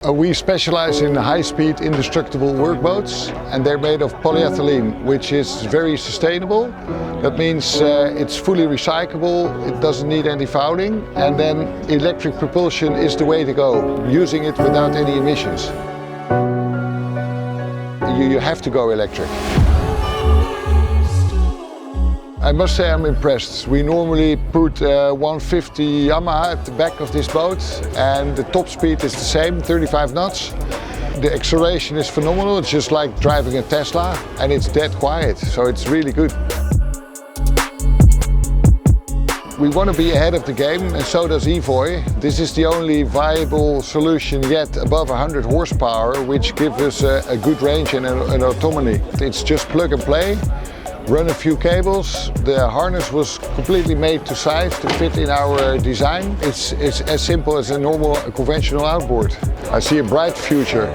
We specialize in high-speed indestructible workboats, and they're made of polyethylene, which is very sustainable. That means it's fully recyclable, it doesn't need any fouling, and then electric propulsion is the way to go, using it without any emissions. You have to go electric. I must say I'm impressed. We normally put 150 Yamaha at the back of this boat, and the top speed is the same, 35 knots. The acceleration is phenomenal, it's just like driving a Tesla, and it's dead quiet, so it's really good. We want to be ahead of the game, and so does Evoy. This is the only viable solution yet above 100 horsepower, which gives us a good range and an autonomy. It's just plug and play. Run a few cables. The harness was completely made to size to fit in our design. It's as simple as a normal conventional outboard. I see a bright future.